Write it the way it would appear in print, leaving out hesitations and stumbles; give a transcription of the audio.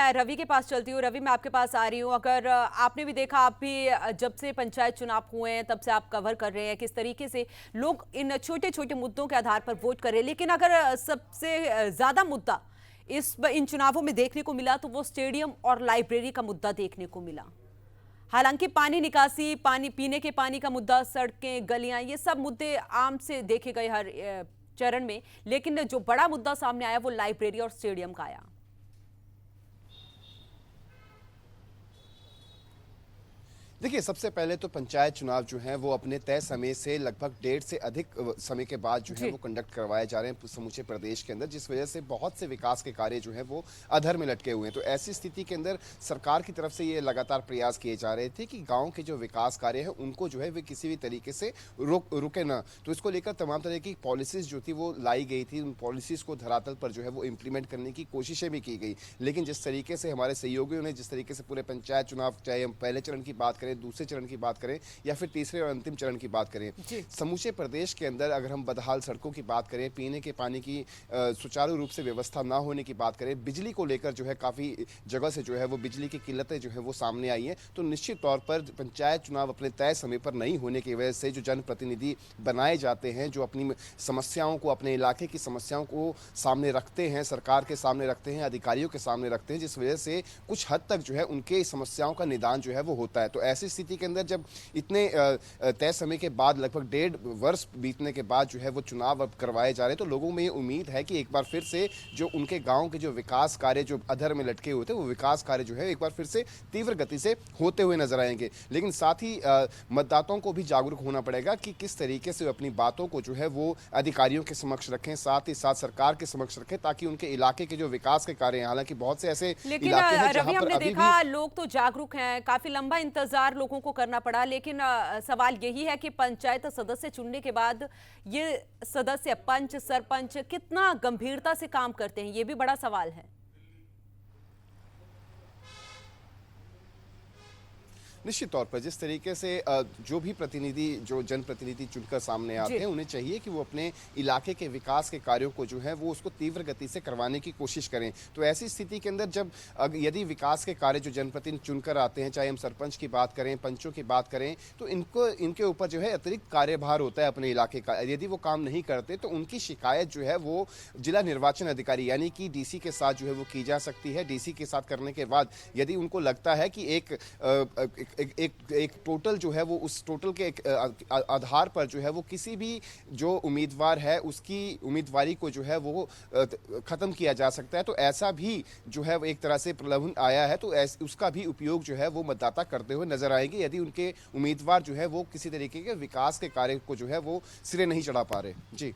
मैं रवि के पास चलती हूँ। रवि, मैं आपके पास आ रही हूँ। अगर आपने भी देखा, आप भी जब से पंचायत चुनाव हुए हैं तब से आप कवर कर रहे हैं किस तरीके से लोग इन छोटे छोटे मुद्दों के आधार पर वोट कर रहे हैं। लेकिन अगर सबसे ज्यादा मुद्दा इन चुनावों में देखने को मिला तो वो स्टेडियम और लाइब्रेरी का मुद्दा देखने को मिला। हालांकि पानी निकासी, पानी पीने के पानी का मुद्दा, सड़कें, गलियां, ये सब मुद्दे आम से देखे गए हर चरण में, लेकिन जो बड़ा मुद्दा सामने आया वो लाइब्रेरी और स्टेडियम का आया। देखिए, सबसे पहले तो पंचायत चुनाव जो हैं वो अपने तय समय से लगभग 1.5 से अधिक समय के बाद जो है वो कंडक्ट करवाए जा रहे हैं समूचे प्रदेश के अंदर, जिस वजह से बहुत से विकास के कार्य जो हैं वो अधर में लटके हुए हैं। तो ऐसी स्थिति के अंदर सरकार की तरफ से ये लगातार प्रयास किए जा रहे थे कि गाँव के जो विकास कार्य हैं उनको जो है वे किसी भी तरीके से रुके ना। तो इसको लेकर तमाम तरह की पॉलिसीज जो थी वो लाई गई थी। उन पॉलिसीज को धरातल पर जो है वो इम्प्लीमेंट करने की कोशिशें भी की गई। लेकिन जिस तरीके से हमारे सहयोगियों ने जिस तरीके से पूरे पंचायत चुनाव, चाहे हम पहले चरण की बात करें, दूसरे चरण की बात करें या फिर तीसरे और अंतिम चरण की बात करें, समूचे प्रदेश के अंदर अगर हम बदहाल सड़कों की बात करें, पीने के पानी की सुचारू रूप से व्यवस्था ना होने की बात करें, बिजली को लेकर जो है काफी जगह से जो है वो बिजली की किल्लतें जो है वो सामने आई हैं, तो निश्चित तौर पर पंचायत चुनाव अपने तय समय पर नहीं होने की वजह से जो जनप्रतिनिधि बनाए जाते हैं, जो अपनी समस्याओं को, अपने इलाके की समस्याओं को सामने रखते हैं, सरकार के सामने रखते हैं, अधिकारियों के सामने रखते हैं, जिस वजह से कुछ हद तक जो है उनके समस्याओं का निदान जो है वो होता है। तो ऐसी स्थिति के अंदर जब इतने तय समय के बाद लगभग 1.5 वर्ष बीतने के बाद जो है वो चुनाव अब करवाए जा रहे हैं, तो लोगों में ये उम्मीद है कि एक बार फिर से जो उनके गांव के जो विकास कार्य जो अधर में लटके हुए थे, वो विकास कार्य जो है एक बार फिर से तीव्र गति से होते हुए नजर आएंगे। लेकिन साथ ही मतदाताओं को भी जागरूक होना पड़ेगा कि किस तरीके से अपनी बातों को जो है वो अधिकारियों के समक्ष रखें, साथ ही साथ सरकार के समक्ष रखें, ताकि उनके इलाके के जो विकास के कार्य हैं, हालांकि बहुत से ऐसे इलाके हैं जहां पर अभी भी लोग तो जागरूक हैं, काफी लंबा इंतजार लोगों को करना पड़ा, लेकिन सवाल यही है कि पंचायत सदस्य चुनने के बाद ये सदस्य, पंच, सरपंच कितना गंभीरता से काम करते हैं, ये भी बड़ा सवाल है। निश्चित तौर पर जिस तरीके से जो भी प्रतिनिधि, जो जनप्रतिनिधि चुनकर सामने आते हैं, उन्हें चाहिए कि वो अपने इलाके के विकास के कार्यों को जो है वो उसको तीव्र गति से करवाने की कोशिश करें। तो ऐसी स्थिति के अंदर जब यदि विकास के कार्य जो जनप्रतिनिधि चुनकर आते हैं, चाहे हम सरपंच की बात करें, पंचों की बात करें, तो इनके ऊपर जो है अतिरिक्त कार्यभार होता है अपने इलाके का। यदि वो काम नहीं करते तो उनकी शिकायत जो है वो जिला निर्वाचन अधिकारी यानी कि डीसी के साथ जो है वो की जा सकती है। डीसी के साथ करने के बाद यदि उनको लगता है कि एक टोटल जो है वो उस टोटल के आधार पर जो है वो किसी भी जो उम्मीदवार है उसकी उम्मीदवारी को जो है वो खत्म किया जा सकता है, तो ऐसा भी जो है एक तरह से प्रलोभन आया है, तो उसका भी उपयोग जो है वो मतदाता करते हुए नजर आएंगे यदि उनके उम्मीदवार जो है वो किसी तरीके के विकास के कार्य को जो है वो सिरे नहीं चढ़ा पा रहे। जी।